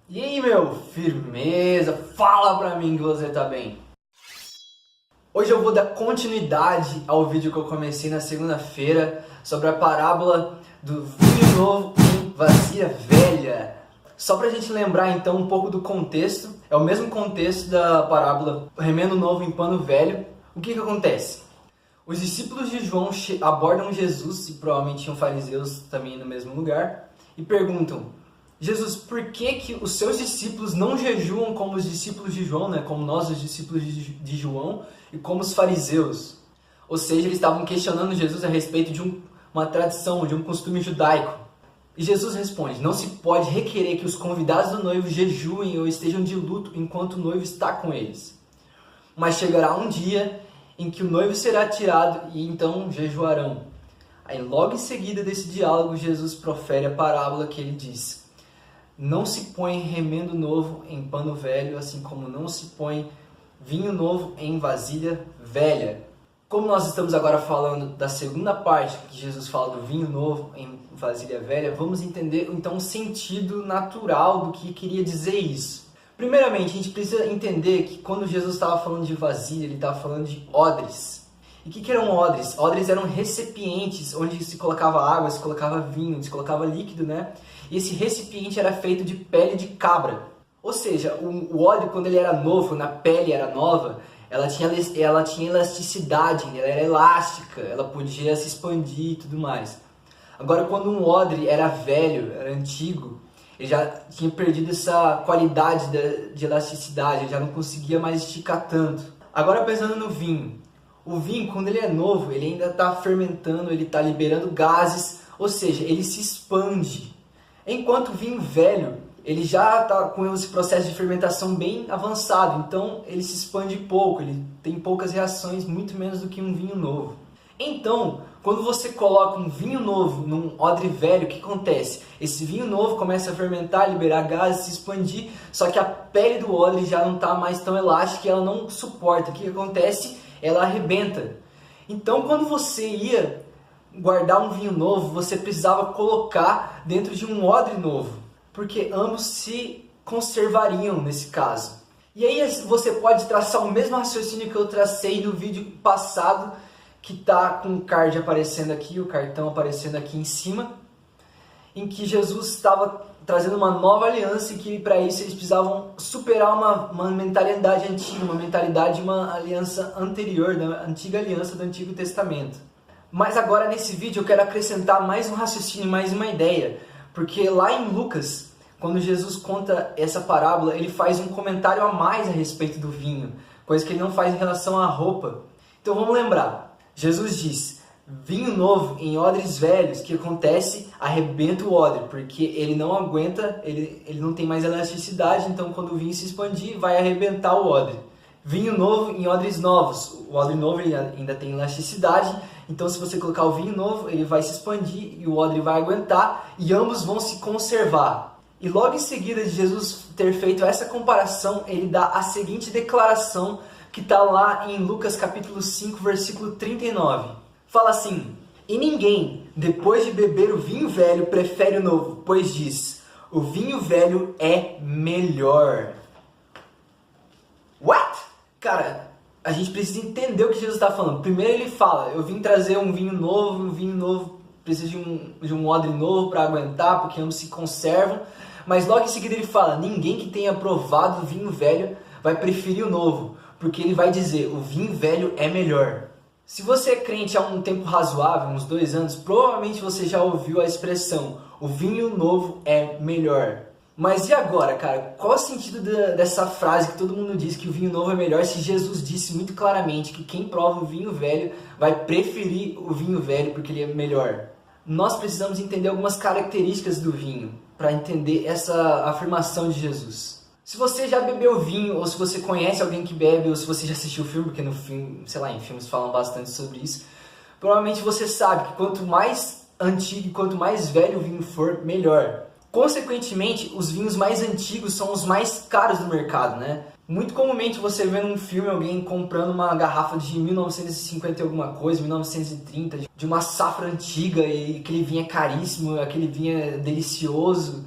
E aí, meu, firmeza? Fala pra mim que você tá bem. Hoje eu vou dar continuidade ao vídeo que eu comecei na segunda-feira sobre a parábola do vinho novo em vasilha velha. Só pra gente lembrar então um pouco do contexto, é o mesmo contexto da parábola remendo novo em pano velho. O que acontece? Os discípulos de João abordam Jesus, e provavelmente tinham fariseus também no mesmo lugar, e perguntam: Jesus, por que os seus discípulos não jejuam como os discípulos de João, né? Como nós, os discípulos de João, e como os fariseus? Ou seja, eles estavam questionando Jesus a respeito de uma tradição, de um costume judaico. E Jesus responde: não se pode requerer que os convidados do noivo jejuem ou estejam de luto enquanto o noivo está com eles. Mas chegará um dia em que o noivo será tirado e então jejuarão. Aí logo em seguida desse diálogo, Jesus profere a parábola que ele diz: não se põe remendo novo em pano velho, assim como não se põe vinho novo em vasilha velha. Como nós estamos agora falando da segunda parte, que Jesus fala do vinho novo em vasilha velha, vamos entender então o sentido natural do que queria dizer isso. Primeiramente, a gente precisa entender que quando Jesus estava falando de vasilha, ele estava falando de odres. E o que eram odres? Odres eram recipientes onde se colocava água, se colocava vinho, se colocava líquido, né? E esse recipiente era feito de pele de cabra. Ou seja, o odre, quando ele era novo, na pele era nova, ela tinha elasticidade, ela era elástica, ela podia se expandir e tudo mais. Agora, quando um odre era velho, era antigo, ele já tinha perdido essa qualidade de elasticidade, ele já não conseguia mais esticar tanto. Agora, pensando no vinho. O vinho, quando ele é novo, ele ainda está fermentando, ele está liberando gases, ou seja, ele se expande. Enquanto o vinho velho, ele já está com esse processo de fermentação bem avançado, então ele se expande pouco, ele tem poucas reações, muito menos do que um vinho novo. Então, quando você coloca um vinho novo num odre velho, o que acontece? Esse vinho novo começa a fermentar, liberar gases, se expandir, só que a pele do odre já não está mais tão elástica e ela não suporta. O que acontece? Ela arrebenta. Então, quando você ia guardar um vinho novo, você precisava colocar dentro de um odre novo, porque ambos se conservariam nesse caso. E aí você pode traçar o mesmo raciocínio que eu tracei no vídeo passado, que está com o card aparecendo aqui, o cartão aparecendo aqui em cima, em que Jesus estava trazendo uma nova aliança e que para isso eles precisavam superar uma mentalidade antiga, uma mentalidade de uma aliança anterior, da antiga aliança do Antigo Testamento. Mas agora nesse vídeo eu quero acrescentar mais um raciocínio, mais uma ideia, porque lá em Lucas, quando Jesus conta essa parábola, ele faz um comentário a mais a respeito do vinho, coisa que ele não faz em relação à roupa. Então vamos lembrar, Jesus diz: vinho novo em odres velhos, que acontece? Arrebenta o odre, porque ele não aguenta, ele não tem mais elasticidade, então quando o vinho se expandir, vai arrebentar o odre. Vinho novo em odres novos, o odre novo ele ainda tem elasticidade, então se você colocar o vinho novo, ele vai se expandir e o odre vai aguentar, e ambos vão se conservar. E logo em seguida de Jesus ter feito essa comparação, ele dá a seguinte declaração, que está lá em Lucas capítulo 5, versículo 39. Fala assim: e ninguém, depois de beber o vinho velho, prefere o novo, pois diz: o vinho velho é melhor. What? Cara, a gente precisa entender o que Jesus está falando. Primeiro ele fala: eu vim trazer um vinho novo precisa de um odre novo para aguentar, porque ambos se conservam. Mas logo em seguida ele fala: ninguém que tenha provado o vinho velho vai preferir o novo, porque ele vai dizer: o vinho velho é melhor. Se você é crente há um tempo razoável, uns 2 anos, provavelmente você já ouviu a expressão: o vinho novo é melhor. Mas e agora, cara? Qual o sentido dessa frase que todo mundo diz que o vinho novo é melhor, se Jesus disse muito claramente que quem prova o vinho velho vai preferir o vinho velho porque ele é melhor? Nós precisamos entender algumas características do vinho para entender essa afirmação de Jesus. Se você já bebeu vinho, ou se você conhece alguém que bebe, ou se você já assistiu o filme, porque no filme, sei lá, em filmes falam bastante sobre isso, provavelmente você sabe que quanto mais antigo e quanto mais velho o vinho for, melhor. Consequentemente, os vinhos mais antigos são os mais caros do mercado, né? Muito comumente você vê num filme alguém comprando uma garrafa de 1950 e alguma coisa, 1930, de uma safra antiga, e aquele vinho é caríssimo, aquele vinho é delicioso.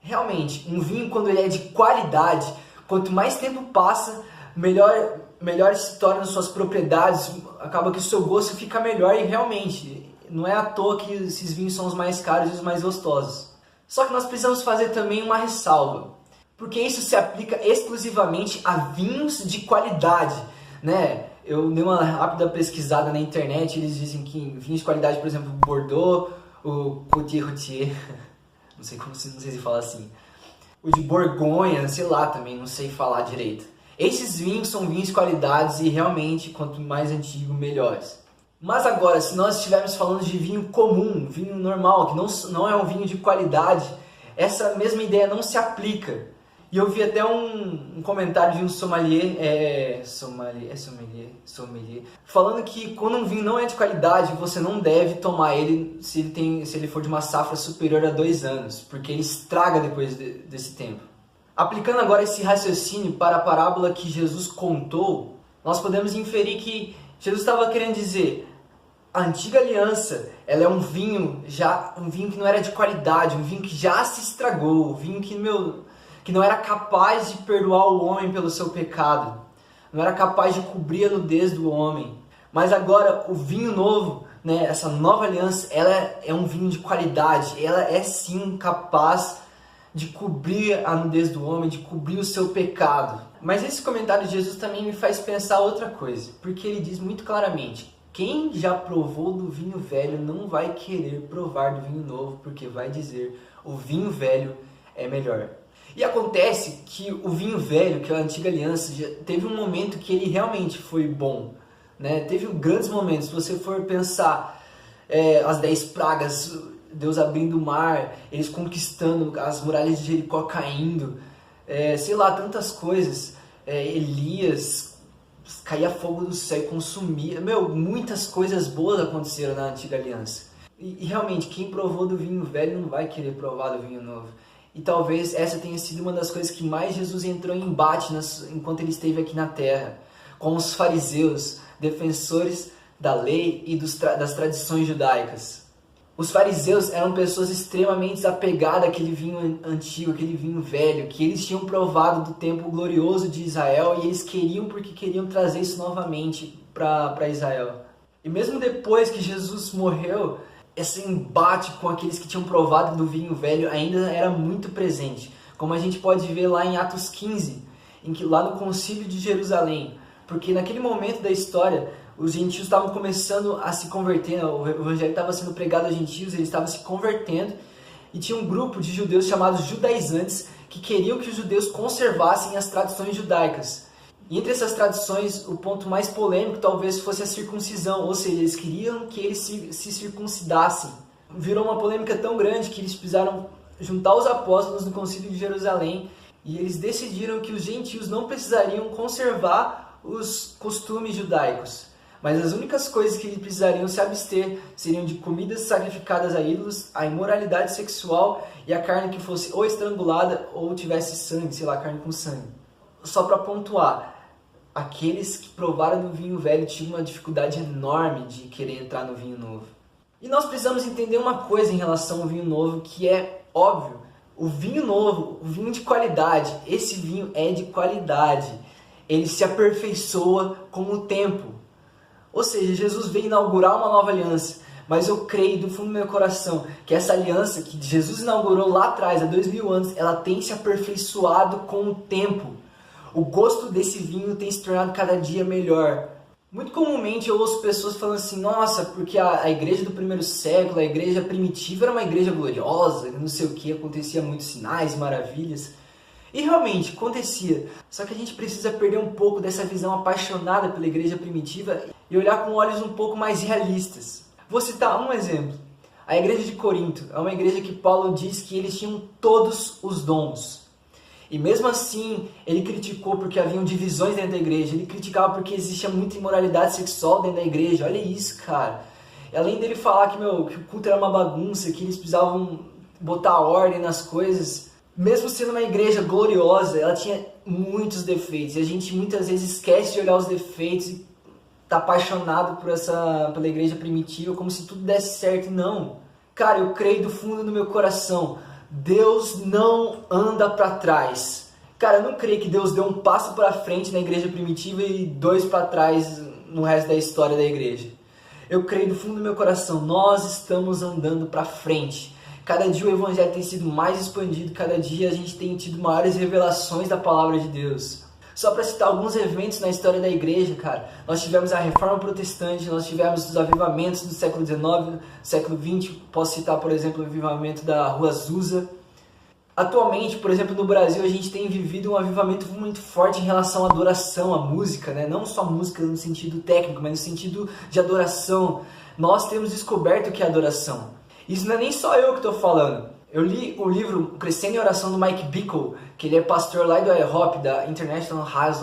Realmente, um vinho quando ele é de qualidade, quanto mais tempo passa, melhor se tornam suas propriedades, acaba que o seu gosto fica melhor e realmente, não é à toa que esses vinhos são os mais caros e os mais gostosos. Só que nós precisamos fazer também uma ressalva, porque isso se aplica exclusivamente a vinhos de qualidade, né? Eu dei uma rápida pesquisada na internet, eles dizem que vinhos de qualidade, por exemplo, o Bordeaux, o Côte-Routier, não sei se fala assim, o de Borgonha, sei lá também, não sei falar direito. Esses vinhos são vinhos de qualidade e realmente, quanto mais antigo, melhores. Mas agora, se nós estivermos falando de vinho comum, vinho normal, que não é um vinho de qualidade, essa mesma ideia não se aplica. E eu vi até um comentário de um sommelier, falando que quando um vinho não é de qualidade, você não deve tomar ele se ele for de uma safra superior a 2 anos, porque ele estraga depois desse tempo. Aplicando agora esse raciocínio para a parábola que Jesus contou, nós podemos inferir que Jesus estava querendo dizer: a antiga aliança, ela é um vinho que não era de qualidade, um vinho que já se estragou, um vinho que não era capaz de perdoar o homem pelo seu pecado, não era capaz de cobrir a nudez do homem. Mas agora o vinho novo, né, essa nova aliança, ela é um vinho de qualidade, ela é sim capaz de cobrir a nudez do homem, de cobrir o seu pecado. Mas esse comentário de Jesus também me faz pensar outra coisa, porque ele diz muito claramente: quem já provou do vinho velho não vai querer provar do vinho novo, porque vai dizer: o vinho velho é melhor. E acontece que o vinho velho, que é a antiga aliança, já teve um momento que ele realmente foi bom, né? Teve grandes momentos. Se você for pensar as 10 pragas, Deus abrindo o mar, eles conquistando, as muralhas de Jericó caindo, sei lá, tantas coisas. Elias, caía fogo do céu e consumia. Muitas coisas boas aconteceram na antiga aliança. E realmente, quem provou do vinho velho não vai querer provar do vinho novo. E talvez essa tenha sido uma das coisas que mais Jesus entrou em embate enquanto ele esteve aqui na terra, com os fariseus, defensores da lei e das tradições judaicas. Os fariseus eram pessoas extremamente apegadas àquele vinho antigo, aquele vinho velho, que eles tinham provado do tempo glorioso de Israel e eles queriam trazer isso novamente para Israel. E mesmo depois que Jesus morreu, esse embate com aqueles que tinham provado do vinho velho ainda era muito presente, como a gente pode ver lá em Atos 15, lá no concílio de Jerusalém, porque naquele momento da história os gentios estavam começando a se converter, o evangelho estava sendo pregado aos gentios, eles estavam se convertendo, e tinha um grupo de judeus chamados judaizantes que queriam que os judeus conservassem as tradições judaicas. E entre essas tradições, o ponto mais polêmico talvez fosse a circuncisão, ou seja, eles queriam que eles se circuncidassem. Virou uma polêmica tão grande que eles precisaram juntar os apóstolos no concílio de Jerusalém e eles decidiram que os gentios não precisariam conservar os costumes judaicos, mas as únicas coisas que eles precisariam se abster seriam de comidas sacrificadas a ídolos, a imoralidade sexual e a carne que fosse ou estrangulada ou tivesse sangue, sei lá, carne com sangue. Só para pontuar, aqueles que provaram do vinho velho tinham uma dificuldade enorme de querer entrar no vinho novo. E nós precisamos entender uma coisa em relação ao vinho novo, que é óbvio. O vinho novo, o vinho de qualidade, esse vinho é de qualidade. Ele se aperfeiçoa com o tempo. Ou seja, Jesus veio inaugurar uma nova aliança. Mas eu creio do fundo do meu coração que essa aliança que Jesus inaugurou lá atrás, há 2000 anos, ela tem se aperfeiçoado com o tempo. O gosto desse vinho tem se tornado cada dia melhor. Muito comumente eu ouço pessoas falando assim: nossa, porque a igreja do primeiro século, a igreja primitiva era uma igreja gloriosa, não sei o que, acontecia muitos sinais e maravilhas. E realmente acontecia. Só que a gente precisa perder um pouco dessa visão apaixonada pela igreja primitiva e olhar com olhos um pouco mais realistas. Vou citar um exemplo. A igreja de Corinto é uma igreja que Paulo diz que eles tinham todos os dons. E mesmo assim, ele criticou porque haviam divisões dentro da igreja. Ele criticava porque existia muita imoralidade sexual dentro da igreja. Olha isso, cara. E além dele falar que o culto era uma bagunça, que eles precisavam botar ordem nas coisas, mesmo sendo uma igreja gloriosa, ela tinha muitos defeitos. E a gente muitas vezes esquece de olhar os defeitos e tá apaixonado pela igreja primitiva como se tudo desse certo. Não. Cara, eu creio do fundo do meu coração. Deus não anda para trás. Cara, eu não creio que Deus deu um passo para frente na igreja primitiva e 2 para trás no resto da história da igreja. Eu creio do fundo do meu coração, nós estamos andando para frente. Cada dia o evangelho tem sido mais expandido, cada dia a gente tem tido maiores revelações da palavra de Deus. Só para citar alguns eventos na história da igreja, cara, nós tivemos a Reforma Protestante, nós tivemos os avivamentos do século XIX, século XX, posso citar, por exemplo, o avivamento da Rua Azusa. Atualmente, por exemplo, no Brasil, a gente tem vivido um avivamento muito forte em relação à adoração, à música, né? Não só música no sentido técnico, mas no sentido de adoração. Nós temos descoberto o que é adoração. Isso não é nem só eu que estou falando. Eu li o livro Crescendo em Oração do Mike Bickle, que ele é pastor lá do IHOP, da International House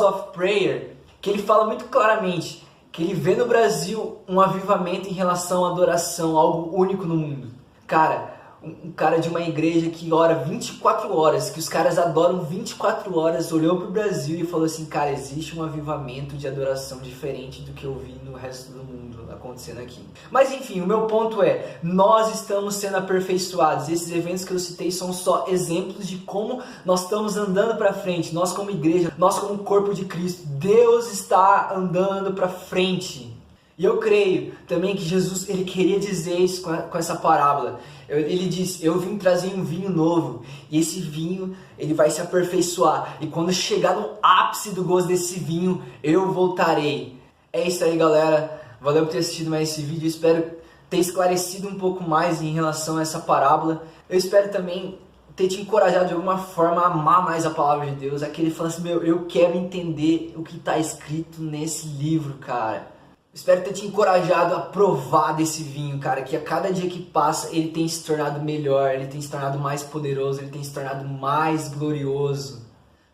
of Prayer, que ele fala muito claramente que ele vê no Brasil um avivamento em relação à adoração, algo único no mundo. Cara, um cara de uma igreja que ora 24 horas, que os caras adoram 24 horas, olhou pro Brasil e falou assim, cara, existe um avivamento de adoração diferente do que eu vi no resto do mundo acontecendo aqui. Mas enfim, o meu ponto é, nós estamos sendo aperfeiçoados. Esses eventos que eu citei são só exemplos de como nós estamos andando para frente, nós como igreja, nós como corpo de Cristo. Deus está andando para frente. E eu creio também que Jesus, ele queria dizer isso com essa parábola. Ele diz, eu vim trazer um vinho novo, e esse vinho, ele vai se aperfeiçoar, e quando chegar no ápice do gosto desse vinho, eu voltarei. É isso aí, galera. Valeu por ter assistido mais esse vídeo. Eu espero ter esclarecido um pouco mais em relação a essa parábola. Eu espero também ter te encorajado de alguma forma a amar mais a palavra de Deus. Aquele fala assim, meu, eu quero entender o que está escrito nesse livro, cara. Espero ter te encorajado a provar desse vinho, cara, que a cada dia que passa ele tem se tornado melhor, ele tem se tornado mais poderoso, ele tem se tornado mais glorioso.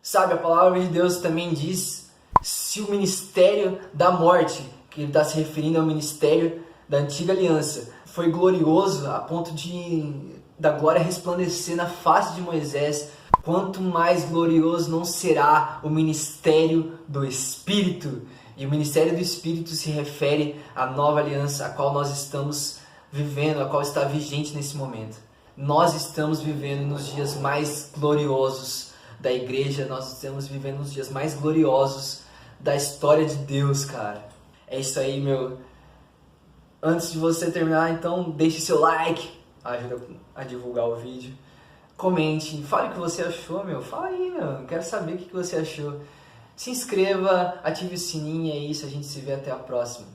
Sabe, a palavra de Deus também diz, se o ministério da morte, que ele está se referindo ao ministério da antiga aliança, foi glorioso a ponto da glória resplandecer na face de Moisés, quanto mais glorioso não será o ministério do Espírito. E o ministério do Espírito se refere à nova aliança, a qual nós estamos vivendo, a qual está vigente nesse momento. Nós estamos vivendo nos dias mais gloriosos da igreja, nós estamos vivendo nos dias mais gloriosos da história de Deus, cara. É isso aí, meu. Antes de você terminar, então, deixe seu like, ajuda a divulgar o vídeo. Comente, fale o que você achou, meu. Fala aí, meu. Quero saber o que você achou. Se inscreva, ative o sininho, é isso, a gente se vê até a próxima.